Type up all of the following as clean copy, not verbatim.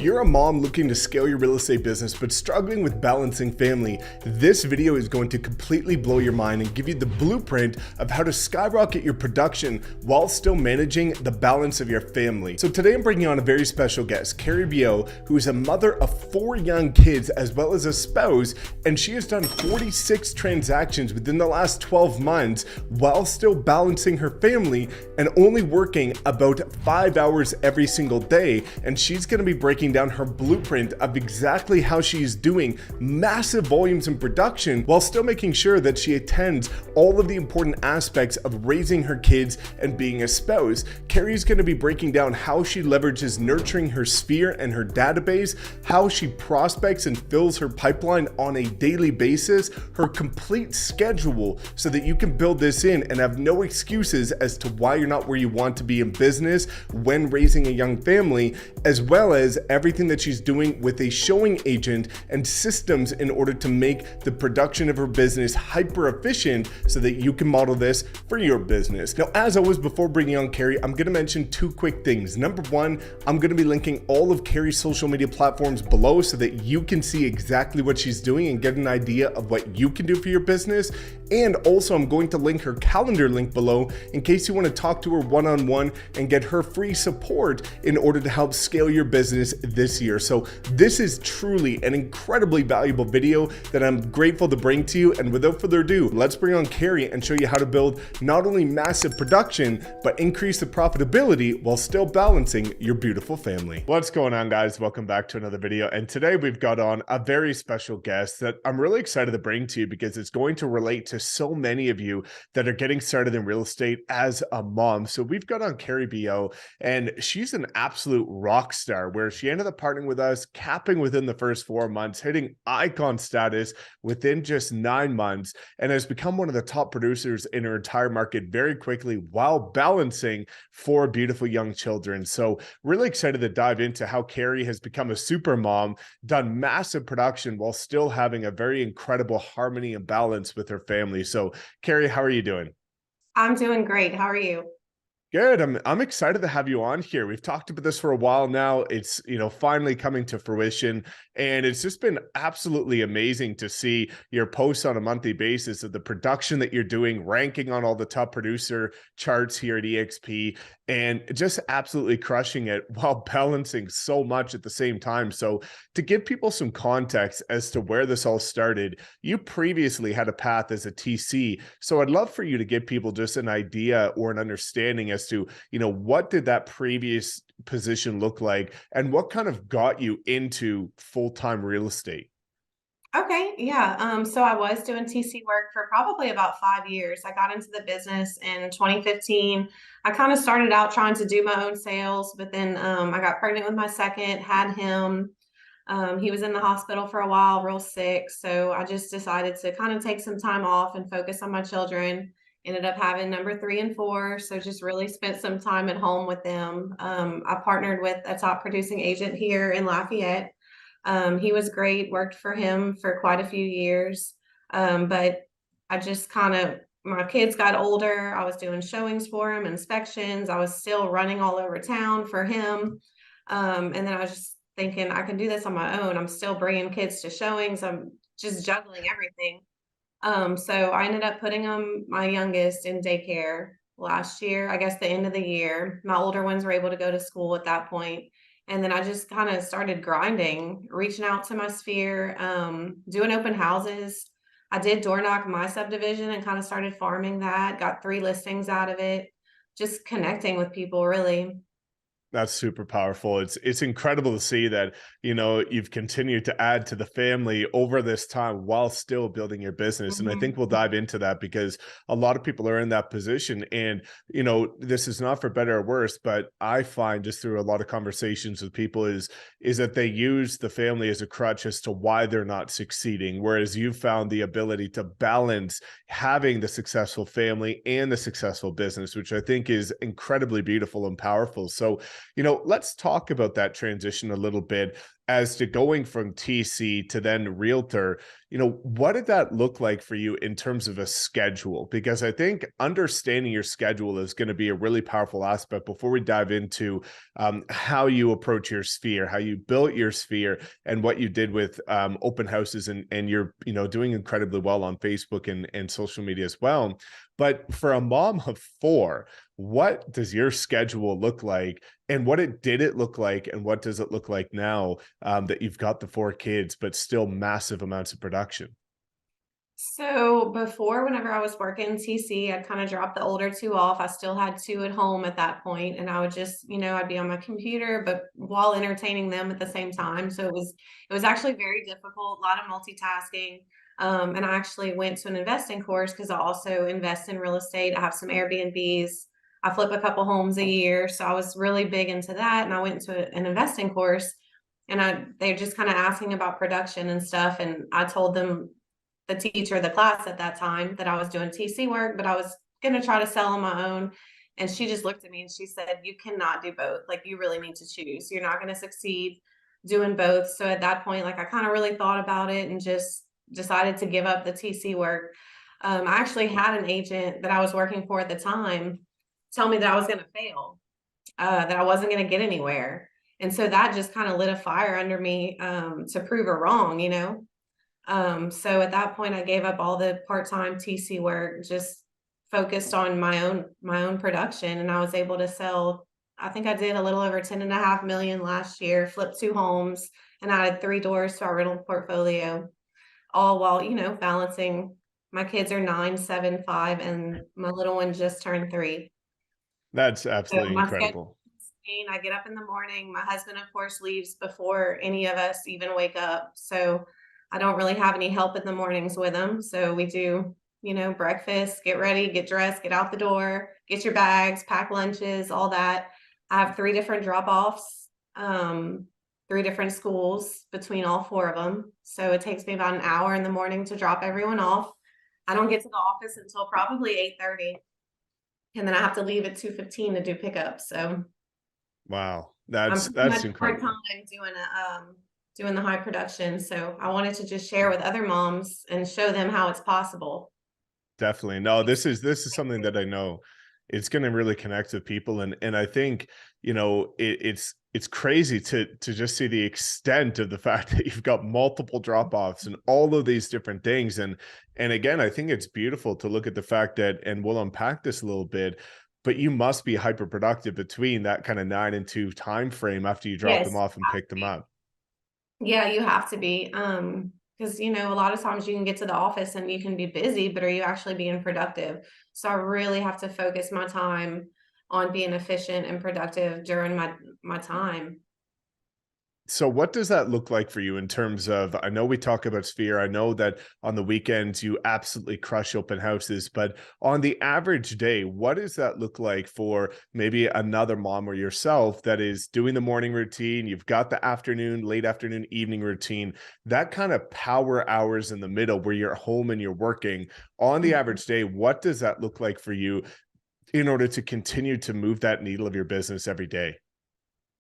you're a mom looking to scale your real estate business but struggling with balancing family, this video is going to completely blow your mind and give you the blueprint of how to skyrocket your production while still managing the balance of your family. So today I'm bringing on a very special guest, Carrie Billeaud, who is a mother of 4 young kids as well as a spouse, and she has done 46 transactions within the last 12 months while still balancing her family and only working about 5 hours every single day. And she's going to be breaking down her blueprint of exactly how she's doing massive volumes in production while still making sure that she attends all of the important aspects of raising her kids and being a spouse. Carrie's going to be breaking down how she leverages nurturing her sphere and her database, how she prospects and fills her pipeline on a daily basis, her complete schedule so that you can build this in and have no excuses as to why you're not where you want to be in business when raising a young family, as well as everything that she's doing with a showing agent and systems in order to make the production of her business hyper efficient so that you can model this for your business. Now, as always, before bringing on Carrie, I'm going to mention 2 quick things. Number 1, I'm going to be linking all of Carrie's social media platforms below so that you can see exactly what she's doing and get an idea of what you can do for your business. And also, I'm going to link her calendar link below in case you want to talk to her one-on-one and get her free support in order to help scale your business this year. So this is truly an incredibly valuable video that I'm grateful to bring to you. And without further ado, let's bring on Carrie and show you how to build not only massive production, but increase the profitability while still balancing your beautiful family. What's going on, guys? Welcome back to another video. And today we've got on a very special guest that I'm really excited to bring to you because it's going to relate to so many of you that are getting started in real estate as a mom. So we've got on Carrie Billeaud, and she's an absolute rock star where she ended up partnering with us, capping within the first 4 months, hitting icon status within just 9 months, and has become one of the top producers in her entire market very quickly while balancing 4 beautiful young children. So really excited to dive into how Carrie has become a super mom, done massive production while still having a very incredible harmony and balance with her family. So Carrie, how are you doing? I'm doing great. How are you? Good. I'm excited to have you on here. We've talked about this for a while now. It's, finally coming to fruition, and it's just been absolutely amazing to see your posts on a monthly basis of the production that you're doing, ranking on all the top producer charts here at eXp, and just absolutely crushing it while balancing so much at the same time. So to give people some context as to where this all started, you previously had a path as a TC. So I'd love for you to give people just an idea or an understanding as to, what did that previous position look like and what kind of got you into full-time real estate? Okay, yeah. So I was doing TC work for probably about 5 years. I got into the business in 2015. I kind of started out trying to do my own sales, but then I got pregnant with my second, had him. He was in the hospital for a while, real sick. So I just decided to kind of take some time off and focus on my children. Ended up having number 3 and 4. So just really spent some time at home with them. I partnered with a top producing agent here in Lafayette. He was great, worked for him for quite a few years. But I just my kids got older. I was doing showings for him, inspections. I was still running all over town for him. And then I was just thinking I can do this on my own. I'm still bringing kids to showings. I'm just juggling everything. So I ended up putting my youngest in daycare last year, I guess the end of the year. My older ones were able to go to school at that point. And then I just kind of started grinding, reaching out to my sphere, doing open houses. I did door knock my subdivision and kind of started farming that, got 3 listings out of it, just connecting with people really. That's super powerful. It's incredible to see that, you've continued to add to the family over this time while still building your business. And I think we'll dive into that because a lot of people are in that position. And, this is not for better or worse, but I find just through a lot of conversations with people is that they use the family as a crutch as to why they're not succeeding. Whereas you found the ability to balance having the successful family and the successful business, which I think is incredibly beautiful and powerful. So, let's talk about that transition a little bit. as to going from TC to then Realtor, what did that look like for you in terms of a schedule? Because I think understanding your schedule is going to be a really powerful aspect before we dive into how you approach your sphere, how you built your sphere, and what you did with open houses, and you're doing incredibly well on Facebook and social media as well. But for a mom of four, what does your schedule look like, and did it look like, and what does it look like now that you've got the four kids, but still massive amounts of production? So before, whenever I was working TC, I'd kind of dropped the older two off. I still had two at home at that point, and I would just, I'd be on my computer, but while entertaining them at the same time. So it was actually very difficult, a lot of multitasking. And I actually went to an investing course because I also invest in real estate. I have some Airbnbs. I flip a couple homes a year, so I was really big into that. And I went to an investing course, and they're just kind of asking about production and stuff. And I told them, the teacher of the class at that time, that I was doing TC work, but I was going to try to sell on my own. And she just looked at me and she said, "You cannot do both. Like, you really need to choose. You're not going to succeed doing both." So at that point, like, I kind of really thought about it and just decided to give up the TC work. I actually had an agent that I was working for at the time tell me that I was going to fail, that I wasn't going to get anywhere. And so that just kind of lit a fire under me, to prove her wrong. So at that point, I gave up all the part-time TC work, just focused on my own production, and I was able to sell. I think I did a little over 10.5 million last year, flipped two homes, and added three doors to our rental portfolio, all while, balancing. My kids are 9, 7, 5, and my little one just turned 3. That's So absolutely my schedule incredible. is insane. I get up in the morning. My husband, of course, leaves before any of us even wake up. So I don't really have any help in the mornings with him. So we do, breakfast, get ready, get dressed, get out the door, get your bags, pack lunches, all that. I have three different drop-offs, three different schools between all four of them. So it takes me about an hour in the morning to drop everyone off. I don't get to the office until probably 8:30. And then I have to leave at 2:15 to do pickups. So Wow, I'm that's pretty much part-time incredible. doing the high production. So I wanted to just share with other moms and show them how it's possible. Definitely. No, this is something that I know it's going to really connect with people, and I think it's crazy to just see the extent of the fact that you've got multiple drop-offs and all of these different things, and again, I think it's beautiful to look at the fact that, and we'll unpack this a little bit, but you must be hyper productive between that kind of 9 and 2 time frame after you drop them Yes. off and pick them up. Yeah, you have to be. Because a lot of times you can get to the office and you can be busy, but are you actually being productive? So I really have to focus my time on being efficient and productive during my time. So what does that look like for you in terms of, I know we talk about Sphere. I know that on the weekends you absolutely crush open houses, but on the average day, what does that look like for maybe another mom or yourself that is doing the morning routine? You've got the afternoon, late afternoon, evening routine, that kind of power hours in the middle where you're home and you're working. On the Mhm. average day, what does that look like for you in order to continue to move that needle of your business every day?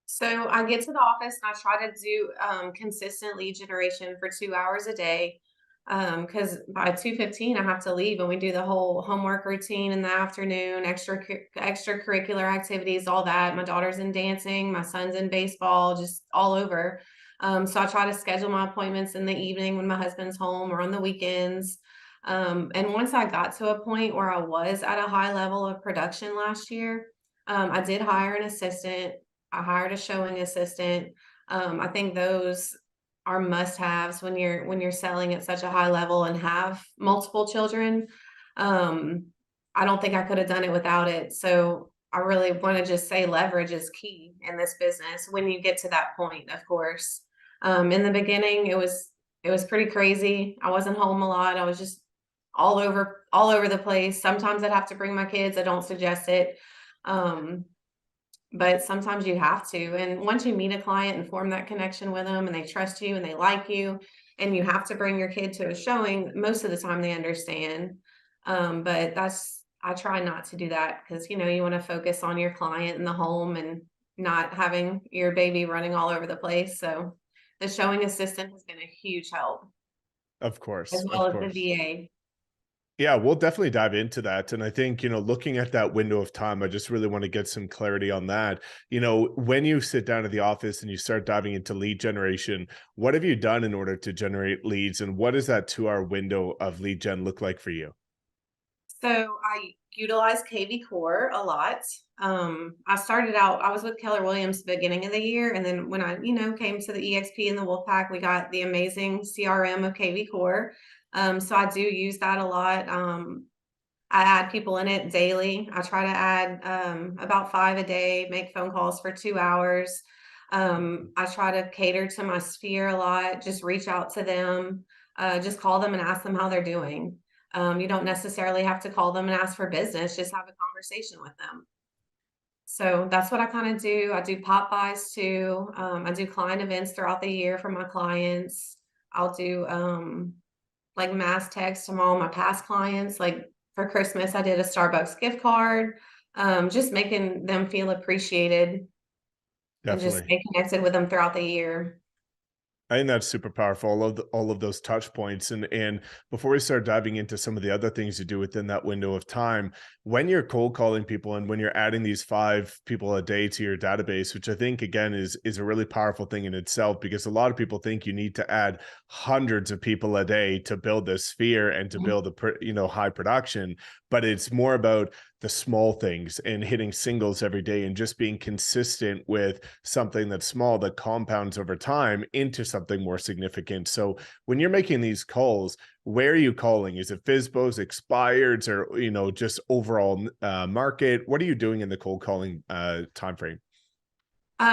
So I get to the office and I try to do consistent lead generation for 2 hours a day. Because by 2:15 I have to leave, and we do the whole homework routine in the afternoon, extracurricular activities, all that. My daughter's in dancing, my son's in baseball, just all over. So I try to schedule my appointments in the evening when my husband's home or on the weekends. And once I got to a point where I was at a high level of production last year, I did hire an assistant. I hired a showing assistant. I think those are must-haves when you're selling at such a high level and have multiple children. Um, I don't think I could have done it without it. So I really want to just say leverage is key in this business when you get to that point, of course. In the beginning, it was pretty crazy. I wasn't home a lot. I was just all over the place. Sometimes I'd have to bring my kids. I don't suggest it. Um, but sometimes you have to. And once you meet a client and form that connection with them and they trust you and they like you, and you have to bring your kid to a showing, most of the time they understand. But I try not to do that because, you want to focus on your client in the home and not having your baby running all over the place. So the showing assistant has been a huge help, Of as course, well of as the course. VA. Yeah, we'll definitely dive into that. And I think, looking at that window of time, I just really want to get some clarity on that. When you sit down at the office and you start diving into lead generation, what have you done in order to generate leads? And what does that 2 hour window of lead gen look like for you? So I utilize 𝗕𝗶𝗄𝗃 a lot. I started out, I was with Keller Williams beginning of the year, and then when I, came to the EXP and the Wolfpack, we got the amazing CRM of 𝗕𝗶𝗄𝗃. So I do use that a lot. I add people in it daily. I try to add about 5 a day, make phone calls for 2 hours. I try to cater to my sphere a lot, just reach out to them, just call them and ask them how they're doing. You don't necessarily have to call them and ask for business, just have a conversation with them. So that's what I kind of do. I do pop buys too. I do client events throughout the year for my clients. I'll do like mass text to all my past clients. Like for Christmas, I did a Starbucks gift card, just making them feel appreciated and just Definitely. stay connected with them throughout the year. I think that's super powerful. All of those touch points, and before we start diving into some of the other things you do within that window of time, when you're cold calling people and when you're adding these 5 people a day to your database, which I think again is a really powerful thing in itself, because a lot of people think you need to add hundreds of people a day to build this sphere and to build high production, but it's more about the small things and hitting singles every day and just being consistent with something that's small that compounds over time into something more significant. So when you're making these calls, where are you calling? Is it FSBOs, expireds, or just overall market? What are you doing in the cold calling time frame?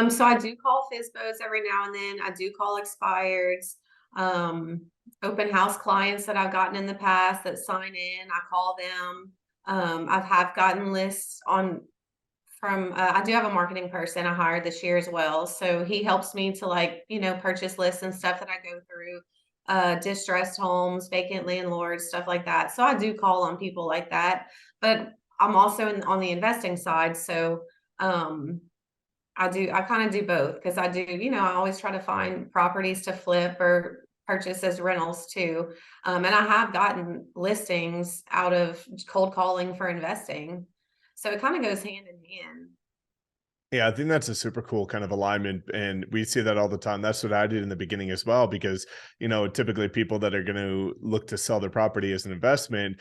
So I do call FSBOs every now and then. I do call expireds, um, open house clients that I've gotten in the past that sign in. I call them. I've have gotten lists on from. I do have a marketing person I hired this year as well, so he helps me to purchase lists and stuff that I go through. Distressed homes, vacant landlords, stuff like that. So I do call on people like that, but I'm also on the investing side, so. Um, I kind of do both because I do, I always try to find properties to flip or purchase as rentals too. And I have gotten listings out of cold calling for investing. So it kind of goes hand in hand. Yeah, I think that's a super cool kind of alignment. And we see that all the time. That's what I did in the beginning as well, because, typically people that are going to look to sell their property as an investment,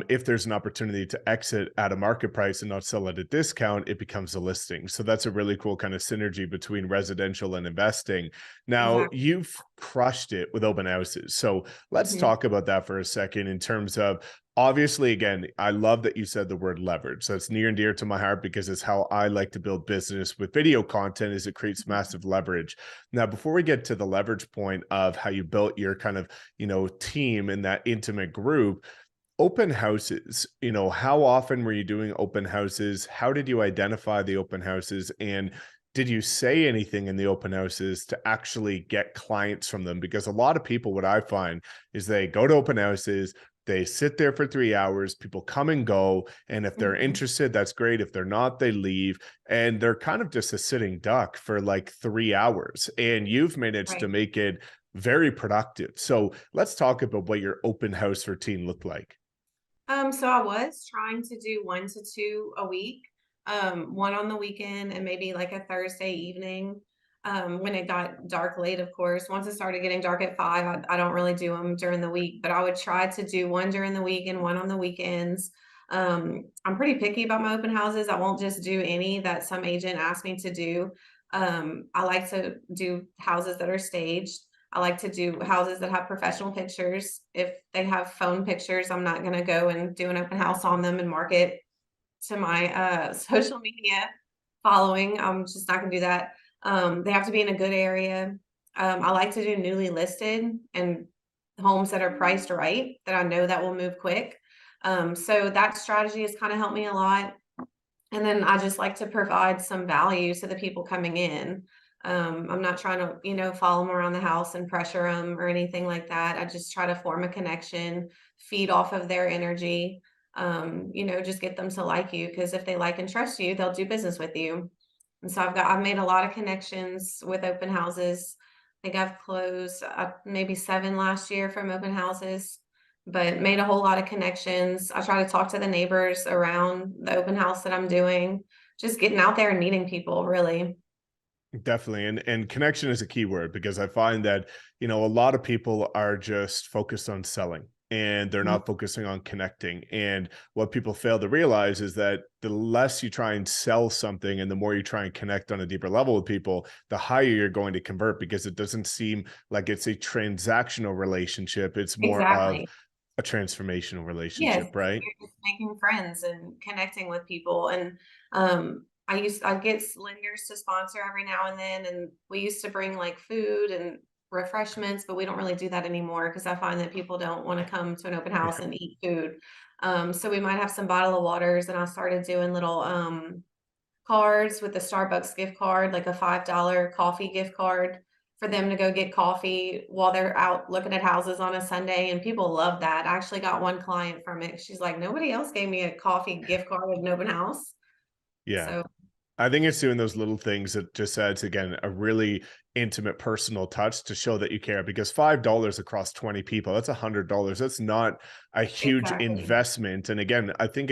if there's an opportunity to exit at a market price and not sell at a discount, it becomes a listing. So that's a really cool kind of synergy between residential and investing. Now, Exactly. you've crushed it with open houses. So let's Mhm. talk about that for a second in terms of, obviously, again, I love that you said the word leverage. So it's near and dear to my heart because it's how I like to build business with video content, is it creates massive leverage. Now, before we get to the leverage point of how you built your kind of, team in that intimate group, open houses, how often were you doing open houses? How did you identify the open houses? And did you say anything in the open houses to actually get clients from them? Because a lot of people, what I find is they go to open houses, they sit there for 3 hours, people come and go. And if they're Mhm. interested, that's great. If they're not, they leave. And they're kind of just a sitting duck for like 3 hours. And you've managed to Right. make it very productive. So let's talk about what your open house routine looked like. So I was trying to do 1 to 2 a week, one on the weekend and maybe like a Thursday evening. When it got dark late, of course. Once it started getting dark at 5, I don't really do them during the week, but I would try to do one during the week and one on the weekends. I'm pretty picky about my open houses. I won't just do any that some agent asked me to do. I like to do houses that are staged. I like to do houses that have professional pictures. If they have phone pictures, I'm not gonna go and do an open house on them and market to my, social media following. I'm just not gonna do that. They have to be in a good area. I like to do newly listed and homes that are priced right, that I know that will move quick. So that strategy has kinda helped me a lot. And then I just like to provide some value to the people coming in. I'm not trying to, follow them around the house and pressure them or anything like that. I just try to form a connection, feed off of their energy, just get them to like you. Because if they like and trust you, they'll do business with you. And so I've made a lot of connections with open houses. think I've closed maybe 7 last year from open houses, but made a whole lot of connections. I try to talk to the neighbors around the open house that I'm doing, just getting out there and meeting people, really. Definitely. And connection is a key word because I find that, a lot of people are just focused on selling and they're Mhm. not focusing on connecting. And what people fail to realize is that the less you try and sell something and the more you try and connect on a deeper level with people, the higher you're going to convert because it doesn't seem like it's a transactional relationship. It's more of Exactly. a transformational Yes, relationship, right? you're just making friends and connecting with people, and, I get lenders to sponsor every now and then, and we used to bring, like, food and refreshments, but we don't really do that anymore because I find that people don't wanna come to an open house Yeah. and eat food. So we might have some bottle of waters, and I started doing little, cards with the Starbucks gift card, like a $5 coffee gift card for them to go get coffee while they're out looking at houses on a Sunday, and people love that. I actually got one client from it. She's like, "Nobody else gave me a coffee gift card at an open house." Yeah. So, I think it's doing those little things that just adds again a really intimate personal touch to show that you care because $5 across 20 people, that's $100. That's not a huge exactly. investment. And again, I think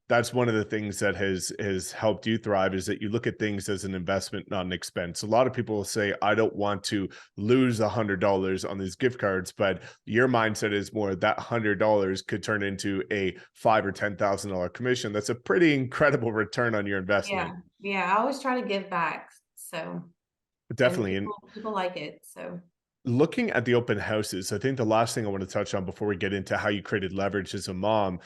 that's one of the things that has helped you thrive is that you look at things as an investment, not an expense. A lot of people will say, I don't want to lose $100 on these gift cards, but your mindset is more that $100 could turn into a five or $10,000 commission. That's a pretty incredible return on your Yeah. investment. Yeah, I always try to give back, so and Definitely. And people like it, so. looking at the open houses, I think the last thing I want to touch on before we get into how you created leverage as a mom,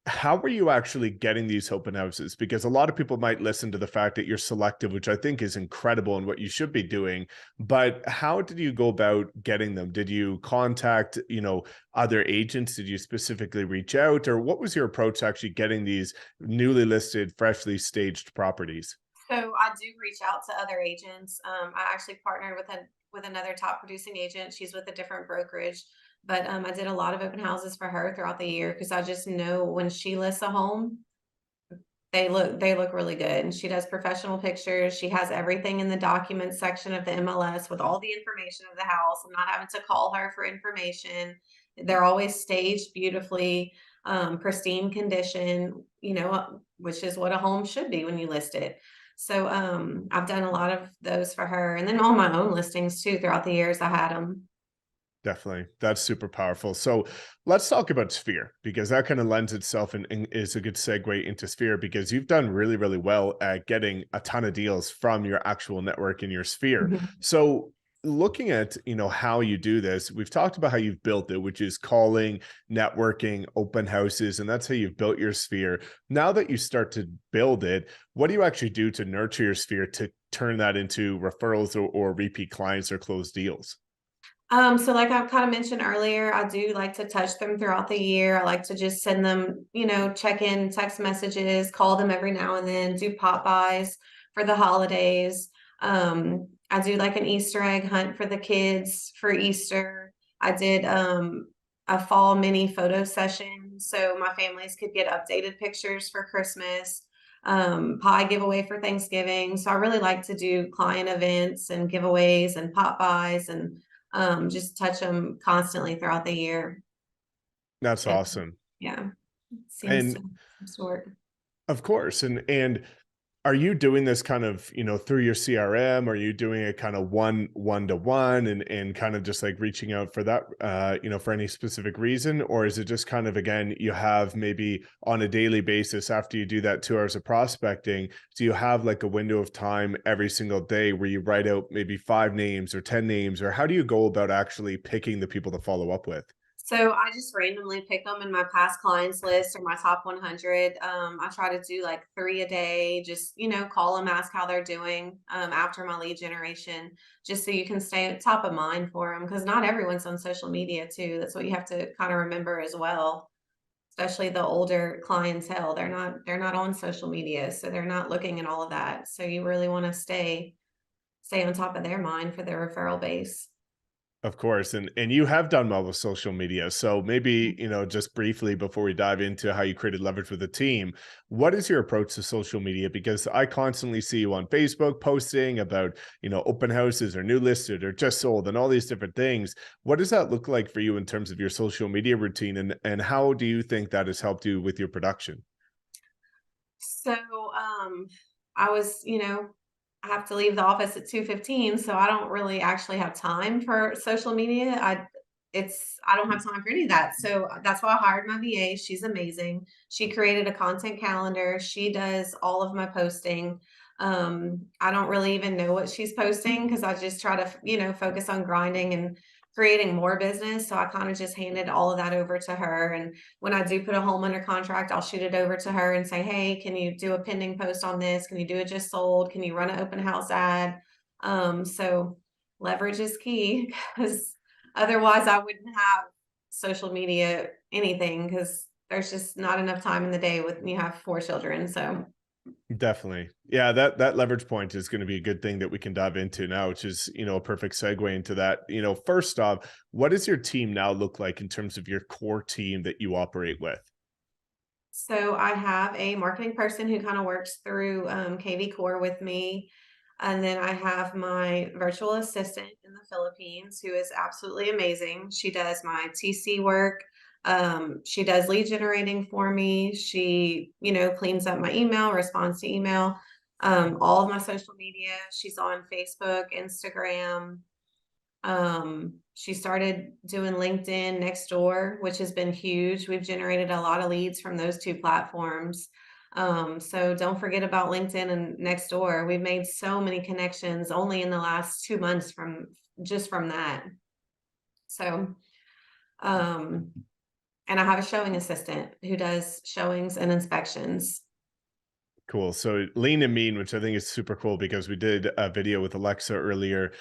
how were you actually getting these open houses? Because a lot of people might listen to the fact that you're selective, which I think is incredible and what you should be doing. But how did you go about getting them? Did you contact, other agents? Did you specifically reach out? Or what was your approach to actually getting these newly listed, freshly staged properties? So I do reach out to other agents. I actually partnered with another top producing agent. She's with a different brokerage, but I did a lot of open houses for her throughout the year because I just know when she lists a home, they look really good. And she does professional pictures. She has everything in the documents section of the MLS with all the information of the house. I'm not having to call her for information. They're always staged beautifully, pristine condition, which is what a home should be when you list it. So I've done a lot of those for her, and then all my own listings too throughout the years I had them. Definitely. That's super powerful. So let's talk about Sphere because that kind of lends itself and is a good segue into Sphere because you've done really, really well at getting a ton of deals from your actual network in your Sphere. So looking at, how you do this, we've talked about how you've built it, which is calling, networking, open houses, and that's how you've built your Sphere. Now that you start to build it, what do you actually do to nurture your Sphere to turn that into referrals or repeat clients or closed deals? So like I kind of mentioned earlier, I do like to touch them throughout the year. I like to just send them, check in text messages, call them every now and then, do pop bys for the holidays. I do like an Easter egg hunt for the kids for Easter. I did a fall mini photo session so my families could get updated pictures for Christmas. Pie giveaway for Thanksgiving. So I really like to do client events and giveaways and pop bys and just touch them constantly throughout the year. That's And awesome. yeah, it seems And to some sort. of course, and are you doing this kind of, through your CRM? Are you doing it kind of one to one and kind of just like reaching out for that, for any specific reason? Or is it just kind of, again, you have maybe on a daily basis after you do that 2 hours of prospecting, do you have like a window of time every single day where you write out maybe 5 names or 10 names, or how do you go about actually picking the people to follow up with? So I just randomly pick them in my past clients list or my top 100. I try to do like 3 a day, just, call them, ask how they're doing after my lead generation, just so you can stay at top of mind for them. Because not everyone's on social media too. That's what you have to kind of remember as well, especially the older clientele. They're not on social media, so they're not looking at all of that. So you really want to stay on top of their mind for their referral base. Of course, and you have done well with social media. So maybe, Mm. just briefly before we dive into how you created leverage with the team, what is your approach to social media? Because I constantly see you on Facebook posting about, open houses or new listed or just sold and all these different things. What does that look like for you in terms of your social media routine, and how do you think that has helped you with your production? So, I was, I have to leave the office at 2:15, so I don't really actually have time for social media. I don't have time for any of that. So that's why I hired my VA. She's amazing. She created a content calendar. She does all of my posting. I don't really even know what she's posting because I just try to, focus on grinding and creating more business. So I kind of just handed all of that over to her. And when I do put a home under contract, I'll shoot it over to her and say, hey, can you do a pending post on this? Can you do it just sold? Can you run an open house ad? So leverage is key because otherwise I wouldn't have social media anything because there's just not enough time in the day when you have 4 children. So Definitely. Yeah, that leverage point is going to be a good thing that we can dive into now, which is, a perfect segue into that. First off, what does your team now look like in terms of your core team that you operate with? So I have a marketing person who kind of works through 𝗕𝗶𝗄𝗃 with me. And then I have my virtual assistant in the Philippines who is absolutely amazing. She does my TC work. She does lead generating for me. She, cleans up my email, responds to email, all of my social media. She's on Facebook, Instagram, she started doing LinkedIn next door, which has been huge. We've generated a lot of leads from those 2 platforms. So don't forget about LinkedIn and next door. We've made so many connections only in the last 2 months from that. So, um, and I have a showing assistant who does showings and inspections. Cool. So lean and mean, which I think is super cool because we did a video with Alexa earlier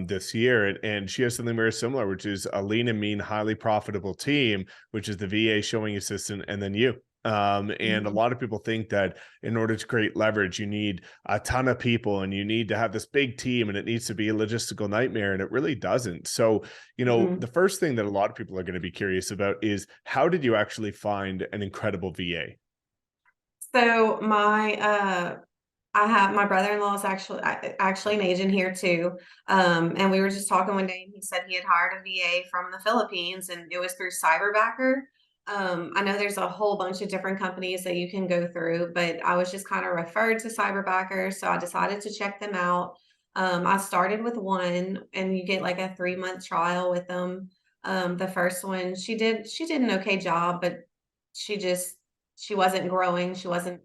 this year, and she has something very similar, which is a lean and mean, highly profitable team, which is the VA showing assistant, and then you. And a Mhm. lot of people think that in order to create leverage, you need a ton of people and you need to have this big team and it needs to be a logistical nightmare. And it really doesn't. So, the Mhm. first thing that a lot of people are going to be curious about is how did you actually find an incredible VA? So I have my brother-in-law is actually an agent here too. And we were just talking one day and he said he had hired a VA from the Philippines and it was through Cyberbacker. I know there's a whole bunch of different companies that you can go through, but I was just kind of referred to Cyberbacker, so I decided to check them out. I started with one and you get like a 3-month trial with them. The first one, she did an okay job, but she just she wasn't growing. She wasn't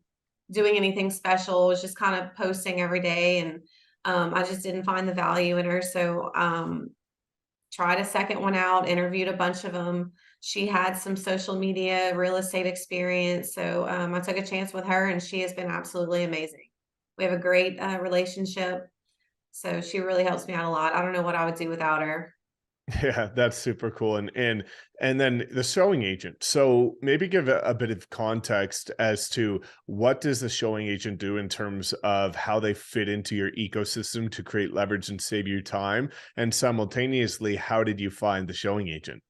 doing anything special, was just kind of posting every day and I just didn't find the value in her. So tried a second one out, interviewed a bunch of them. She had some social media real estate experience. So I took a chance with her and she has been absolutely amazing. We have a great relationship. So she really helps me out a lot. I don't know what I would do without her. Yeah, that's super cool. And then the showing agent. So maybe give a bit of context as to what does the showing agent do in terms of how they fit into your ecosystem to create leverage and save you time, and simultaneously, how did you find the showing agent?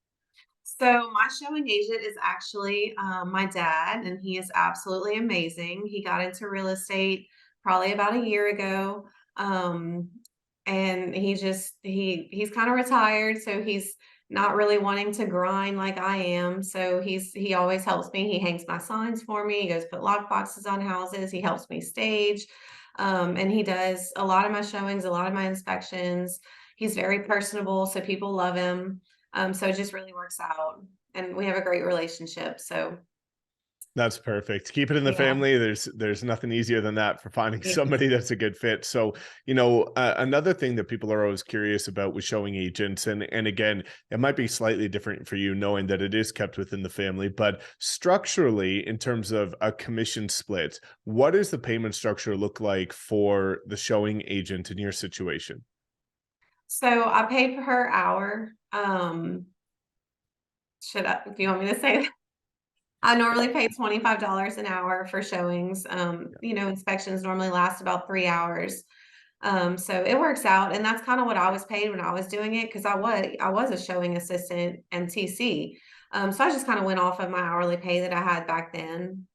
So my showing agent is actually my dad, and he is absolutely amazing. He got into real estate probably about a year ago, um, and he's kind of retired, so he's not really wanting to grind like I am. So he always helps me. He hangs my signs for me. He goes put lock boxes on houses. He helps me stage, and he does a lot of my showings, a lot of my inspections. He's very personable, so people love him. So it just really works out, and we have a great relationship, so That's perfect. Keep it in the yeah. family. There's nothing easier than that for finding Yeah. somebody that's a good fit. So, another thing that people are always curious about with showing agents, and again, it might be slightly different for you knowing that it is kept within the family, but structurally, in terms of a commission split, what does the payment structure look like for the showing agent in your situation? So I pay per hour. Do you want me to say that? I normally pay $25 an hour for showings. Inspections normally last about 3 hours. So it works out, and that's kind of what I was paid when I was doing it, because I was a showing assistant and TC. So I just kind of went off of my hourly pay that I had back then.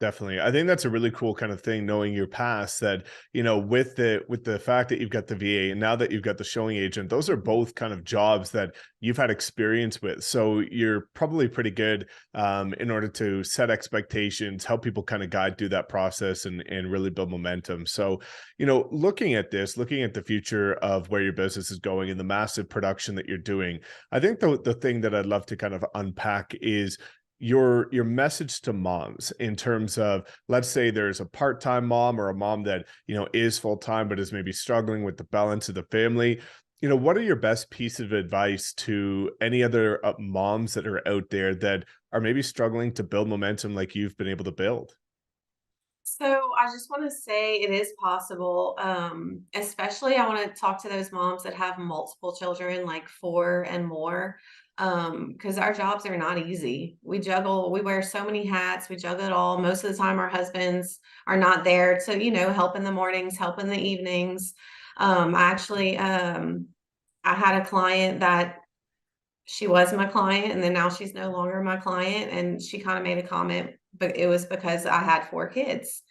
Definitely. I think that's a really cool kind of thing, knowing your past, that, with the fact that you've got the VA and now that you've got the showing agent, those are both kind of jobs that you've had experience with. So you're probably pretty good in order to set expectations, help people kind of guide through that process and really build momentum. So, looking at this, looking at the future of where your business is going and the massive production that you're doing, I think the thing that I'd love to kind of unpack is your message to moms, in terms of, let's say there's a part-time mom or a mom that is full-time but is maybe struggling with the balance of the family. What are your best piece of advice to any other moms that are out there that are maybe struggling to build momentum like you've been able to build? So I just want to say it is possible. Especially I want to talk to those moms that have multiple children, like four and more. Because our jobs are not easy. We juggle, we wear so many hats, we juggle it all. Most of the time our husbands are not there to, help in the mornings, help in the evenings. I had a client that she was my client, and then now she's no longer my client, and she kind of made a comment, but it was because I had four kids.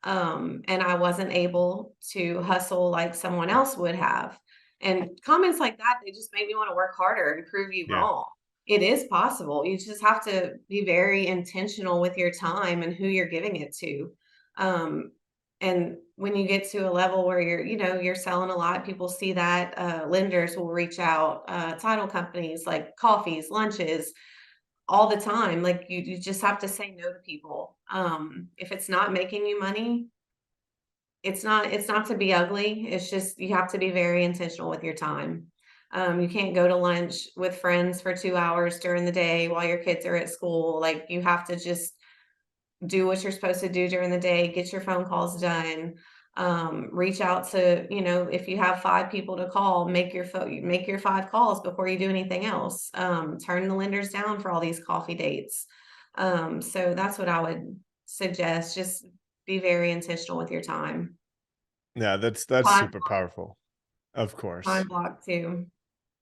And I wasn't able to hustle like someone else would have. And comments like that, they just made me want to work harder and prove you Yeah. wrong. It is possible. You just have to be very intentional with your time and who you're giving it to. Um, and when you get to a level where you're selling a lot, people see that, lenders will reach out, title companies, like coffees, lunches, all the time. Like, you just have to say no to people. If it's not making you money, it's not to be ugly. It's just you have to be very intentional with your time. You can't go to lunch with friends for 2 hours during the day while your kids are at school. Like, you have to just do what you're supposed to do during the day, get your phone calls done, reach out to, if you have 5 people to call, make your 5 calls before you do anything else. Turn the lenders down for all these coffee dates. So that's what I would suggest. Just be very intentional with your time. Yeah, that's Time super powerful. Of time course. block too.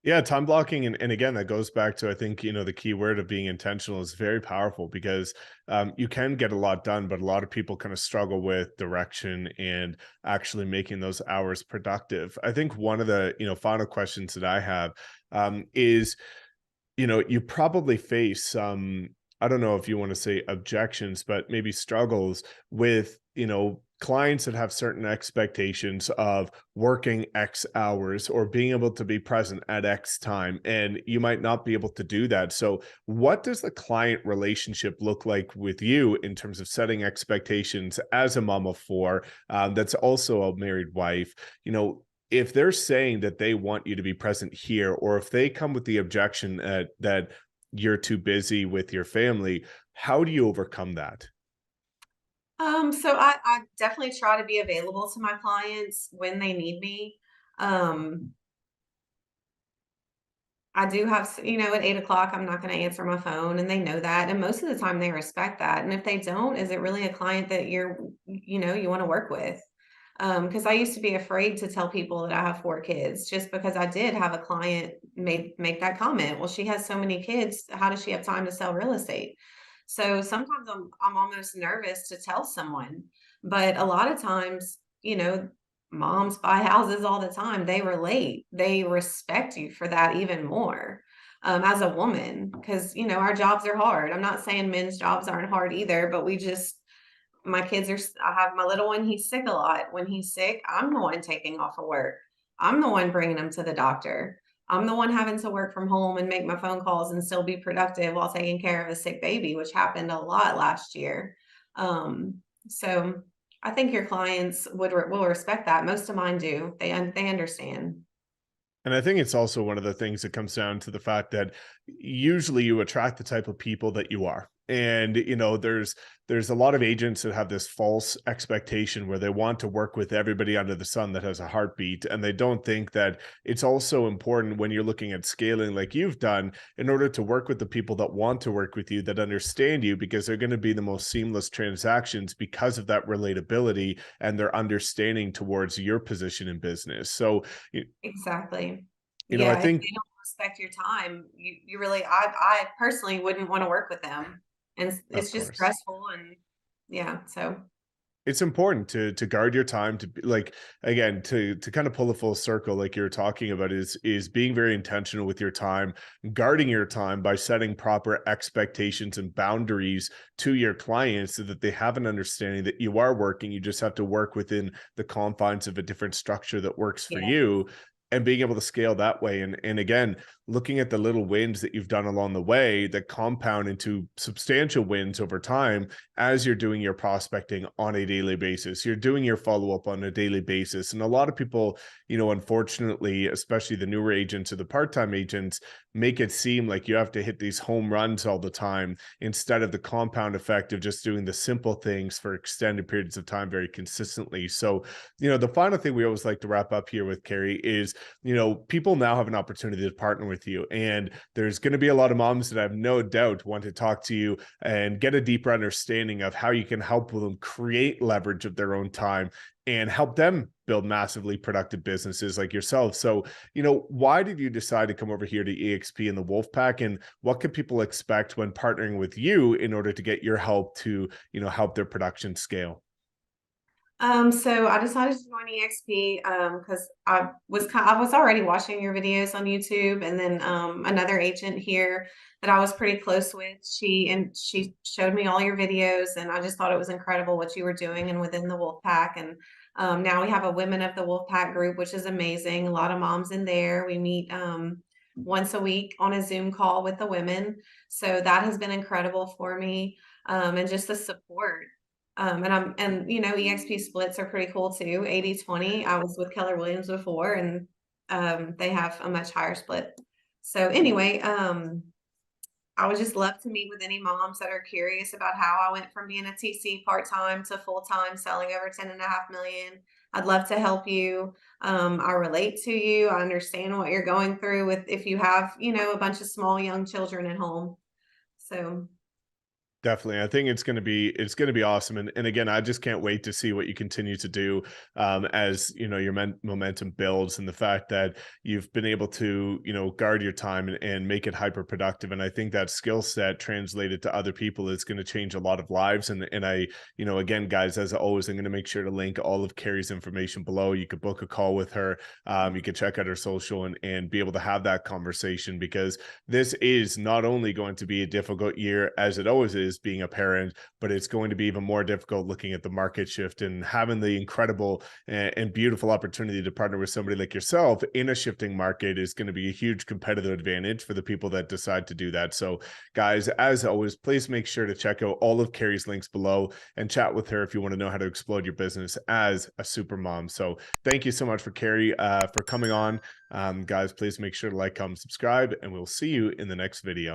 Yeah, time blocking, and again, that goes back to, I think, the key word of being intentional is very powerful, because you can get a lot done, but a lot of people kind of struggle with direction and actually making those hours productive. I think one of the final questions that I have is, you probably face some, I don't know if you want to say objections, but maybe struggles with, clients that have certain expectations of working X hours or being able to be present at X time, and you might not be able to do that. So, what does the client relationship look like with you in terms of setting expectations as a mom of four, that's also a married wife? If they're saying that they want you to be present here, or if they come with the objection that you're too busy with your family, how do you overcome that? So I definitely try to be available to my clients when they need me. Um, I do have, at 8 o'clock, I'm not going to answer my phone, and they know that. And most of the time, they respect that. And if they don't, is it really a client that you want to work with? Because I used to be afraid to tell people that I have four kids, just because I did have a client make that comment. Well, she has so many kids. How does she have time to sell real estate? So sometimes I'm almost nervous to tell someone, but a lot of times, moms buy houses all the time. They relate. They respect you for that even more, as a woman, because our jobs are hard. I'm not saying men's jobs aren't hard either, but my kids are. I have my little one. He's sick a lot. When he's sick, I'm the one taking off of work. I'm the one bringing him to the doctor. I'm the one having to work from home and make my phone calls and still be productive while taking care of a sick baby, which happened a lot last year. So I think your clients will respect that. Most of mine do. They understand. And I think it's also one of the things that comes down to the fact that usually you attract the type of people that you are. And, there's a lot of agents that have this false expectation where they want to work with everybody under the sun that has a heartbeat. And they don't think that it's also important when you're looking at scaling like you've done, in order to work with the people that want to work with you, that understand you, because they're going to be the most seamless transactions because of that relatability and their understanding towards your position in business. So, Exactly. I Yeah, if think, they don't respect your time, you really I personally wouldn't want to work with them. And of it's just course, stressful and yeah, so it's important to guard your time, to like, again, to kind of pull a full circle like you're talking about, is being very intentional with your time, guarding your time by setting proper expectations and boundaries to your clients, so that they have an understanding that you are working. You just have to work within the confines of a different structure that works for yeah. you, and being able to scale that way. And again, looking at the little wins that you've done along the way that compound into substantial wins over time, as you're doing your prospecting on a daily basis, you're doing your follow-up on a daily basis. And a lot of people, unfortunately, especially the newer agents or the part-time agents, make it seem like you have to hit these home runs all the time, instead of the compound effect of just doing the simple things for extended periods of time very consistently. So, the final thing we always like to wrap up here with, Carrie, is, people now have an opportunity to partner with you. And there's going to be a lot of moms that I have no doubt want to talk to you and get a deeper understanding of how you can help them create leverage of their own time and help them build massively productive businesses like yourself. So, why did you decide to come over here to EXP and the Wolfpack, and what can people expect when partnering with you in order to get your help to, help their production scale? So I decided to join EXP because I was already watching your videos on YouTube, and then another agent here that I was pretty close with, she showed me all your videos, and I just thought it was incredible what you were doing and within the Wolf Pack. And now we have a Women of the Wolf Pack group, which is amazing. A lot of moms in there. We meet once a week on a Zoom call with the women, so that has been incredible for me, and just the support. EXP splits are pretty cool too. 80/20. I was with Keller Williams before, and they have a much higher split. So anyway, I would just love to meet with any moms that are curious about how I went from being a TC part-time to full-time, selling over 10.5 million. I'd love to help you. I relate to you. I understand what you're going through with if you have, a bunch of small young children at home. So Definitely. I think it's going to be awesome. And again, I just can't wait to see what you continue to do, as your momentum builds, and the fact that you've been able to, guard your time and make it hyper productive. And I think that skill set translated to other people is going to change a lot of lives. And I, again, guys, as always, I'm going to make sure to link all of Carrie's information below. You could book a call with her. You could check out her social and be able to have that conversation, because this is not only going to be a difficult year, as it always is being a parent, but it's going to be even more difficult looking at the market shift, and having the incredible and beautiful opportunity to partner with somebody like yourself in a shifting market is going to be a huge competitive advantage for the people that decide to do that. So guys, as always, please make sure to check out all of Carrie's links below and chat with her if you want to know how to explode your business as a super mom. So thank you so much for Carrie, for coming on. Guys, please make sure to like, comment, subscribe, and we'll see you in the next video.